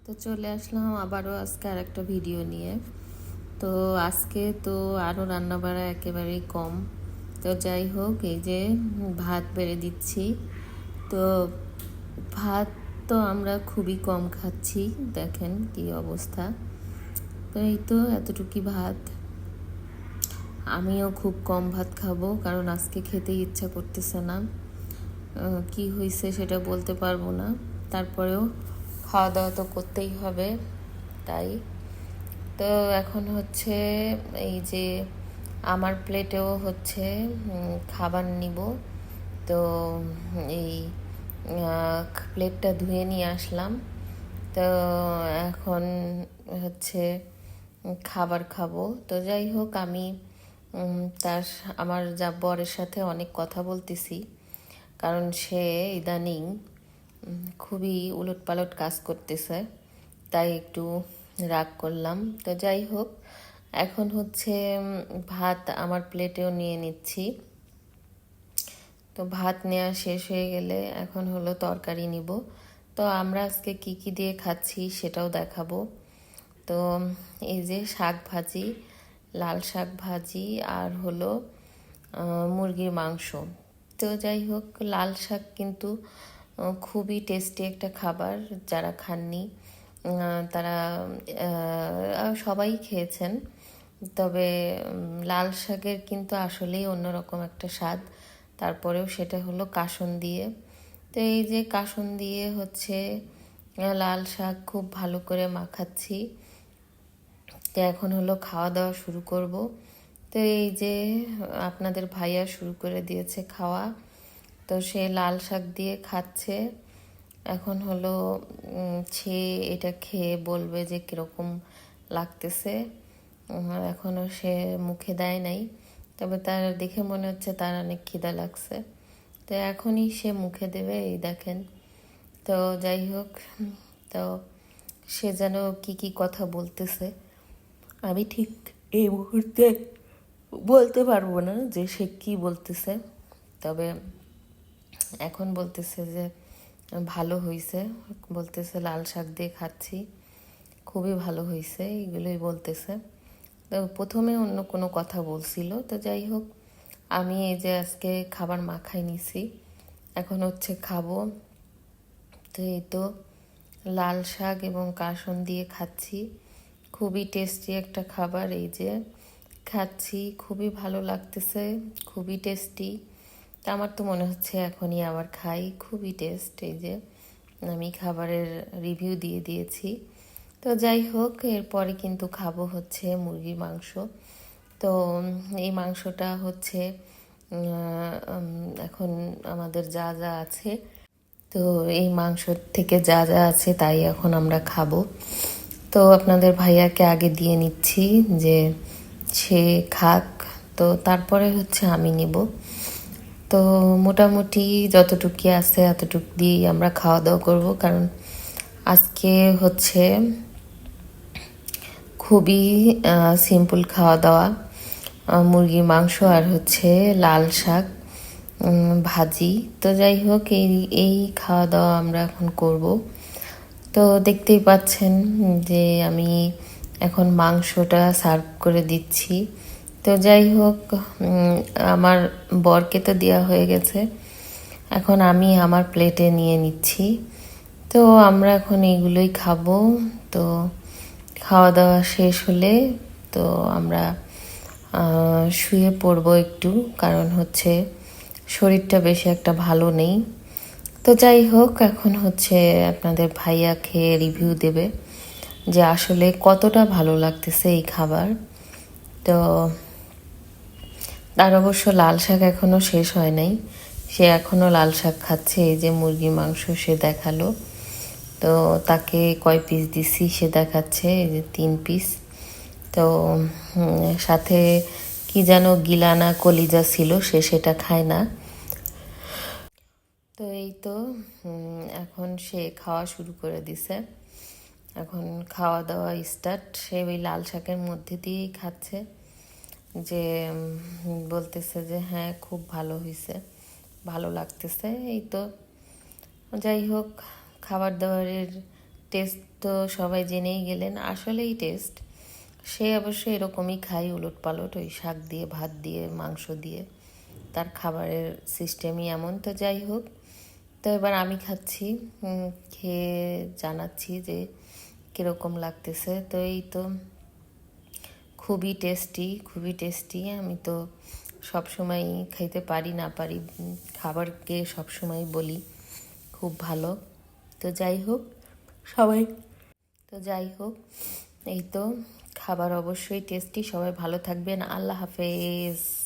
তো চলে আসলাম আবারও আজকে আর একটা ভিডিও নিয়ে। তো আজকে তো আরও রান্নাবাড়া একেবারেই কম। তো যাই হোক, এই যে ভাত বেড়ে দিচ্ছি। তো ভাত তো আমরা খুবই কম খাচ্ছি, দেখেন কি অবস্থা। তো এই তো এতটুকুই ভাত। আমিও খুব কম ভাত খাবো, কারণ আজকে খেতেই ইচ্ছা করতেছে না। কি হয়েছে সেটা বলতে পারবো না, তারপরেও খাওয়া দাওয়া তো করতেই হবে। তাই তো এখন হচ্ছে এই যে আমার প্লেটেও হচ্ছে খাবার নিব। তো এই প্লেটটা ধুয়ে নিয়ে আসলাম। তো এখন হচ্ছে খাবার খাবো। তো যাই হোক, আমি তার আমার যা বরের সাথে অনেক কথা বলতেছি, কারণ সে ইদানিং খুবই উলটপালট কাজ করতেছে, তাই একটু রাগ করলাম। তো যাই হোক, এখন হচ্ছে ভাত আমার প্লেটেও নিয়ে নিচ্ছি। তো ভাত নেওয়া শেষ হয়ে গেলে এখন হলো তরকারি নিব। তো আমরা আজকে কি কি দিয়ে খাচ্ছি সেটাও দেখাবো। তো এই যে শাক ভাজি, লাল শাক ভাজি, আর হলো মুরগির মাংস। তো যাই হোক, লাল শাক কিন্তু খুবই টেস্টি একটা খাবার। যারা খাননি তারা সবাই খেয়েছেন, তবে লাল শাকের কিন্তু আসলেই অন্যরকম একটা স্বাদ। তারপরেও সেটা হলো কাসুন দিয়ে। তো এই যে কাসুন দিয়ে হচ্ছে লাল শাক খুব ভালো করে মাখাচ্ছি। তো এখন হলো খাওয়া দাওয়া শুরু করব। তো এই যে আপনাদের ভাইয়া শুরু করে দিয়েছে খাওয়া। তো সে লাল শাক দিয়ে খাচ্ছে। এখন হলো সে এটা খেয়ে বলবে যে কীরকম লাগতেছে। এখনও সে মুখে দেয় নাই, তবে তার দেখে মনে হচ্ছে তার অনেক খিদা লাগছে। তো এখনই সে মুখে দেবে, এই দেখেন। তো যাই হোক, তো সে যেন কি কি কথা বলতেছে, আমি ঠিক এই মুহূর্তে বলতে পারবো না যে সে কি বলতেছে। তবে এখন বলতেছে যে ভালো হয়েছে, বলতেছে লাল শাক দিয়ে খাচ্ছি, খুবই ভালো হয়েছে, এগুলোই বলতেছে। তো প্রথমে অন্য কোনো কথা বলছিল। তো যাই হোক, আমি এই যে আজকে খাবার মাখাই নিছি, এখন হচ্ছে খাবো। তো এই তো লাল শাক এবং কাসুন দিয়ে খাচ্ছি, খুবই টেস্টি একটা খাবার। এই যে খাচ্ছি, খুবই ভালো লাগতেছে, খুবই টেস্টি। তা আমার তো মনে হচ্ছে এখনই আবার খাই, খুবই টেস্ট। এই যে আমি খাবারের রিভিউ দিয়ে দিয়েছি। তো যাই হোক, এরপরে কিন্তু খাবো হচ্ছে মুরগির মাংস। তো এই মাংসটা হচ্ছে এখন আমাদের যা যা আছে, তো এই মাংস থেকে যা যা আছে তাই এখন আমরা খাবো। তো আপনাদের ভাইয়াকে আগে দিয়ে নিচ্ছি যে সে খাক, তো তারপরে হচ্ছে আমি নিব। তো মোটামুটি যতটুকু আছে এতটুকু দিয়েই আমরা খাওয়া দাওয়া করবো, কারণ আজকে হচ্ছে খুবই সিম্পল খাওয়া দাওয়া। মুরগির মাংস আর হচ্ছে লাল শাক ভাজি। তো যাই হোক, এই খাওয়া দাওয়া আমরা এখন করব। তো দেখতেই পাচ্ছেন যে আমি এখন মাংসটা সার্ভ করে দিচ্ছি। তো যাই হোক, আমার বরকে তো দেওয়া হয়ে গেছে, এখন আমি আমার প্লেটে নিয়ে নিচ্ছি। তো আমরা এখন এইগুলোই খাবো। তো খাওয়া দাওয়া শেষ হলে তো আমরা শুয়ে পড়বো একটু, কারণ হচ্ছে শরীরটা বেশি একটা ভালো নেই। তো যাই হোক, এখন হচ্ছে আপনাদের ভাইয়া খেয়ে রিভিউ দেবে যে আসলে কতটা ভালো লাগতেছে এই খাবার। তো তার অবশ্য লাল শাক এখনও শেষ হয় নাই, সে এখনও লাল শাক খাচ্ছে। এই যে মুরগির মাংস সে দেখালো, তো তাকে কয় পিস দিছি সে দেখাচ্ছে, এই যে 3 পিস। তো সাথে কি যেন গিলানা কলিজা ছিল, সে সেটা খায় না। তো এই তো এখন সে খাওয়া শুরু করে দিছে। এখন খাওয়া দাওয়া স্টার্ট। সে ওই লাল শাকের মধ্যে দিয়েই খাচ্ছে, যে বলতেছে যে হ্যাঁ খুব ভালো হয়েছে, ভালো লাগতেছে। এই তো যাই হোক, খাবার দাবারের টেস্ট তো সবাই জেনেই গেলেন, আসলেই টেস্ট। সে অবশ্য এরকমই খায়, উলট পালট, ওই শাক দিয়ে, ভাত দিয়ে, মাংস দিয়ে, তার খাবারের সিস্টেমই এমন। তো যাই হোক, তো এবার আমি খাচ্ছি, খেয়ে জানাচ্ছি যে কীরকম লাগতেছে। তো এই তো খুবই টেস্টি, খুবই টেস্টি। আমি তো সবসময় খাইতে পারি না পারি, খাবারকে সবসময় বলি খুব ভালো। তো যাই হোক সবাই, তো যাই হোক এই তো খাবার অবশ্যই টেস্টি। সবাই ভালো থাকবেন, আল্লাহ হাফেজ।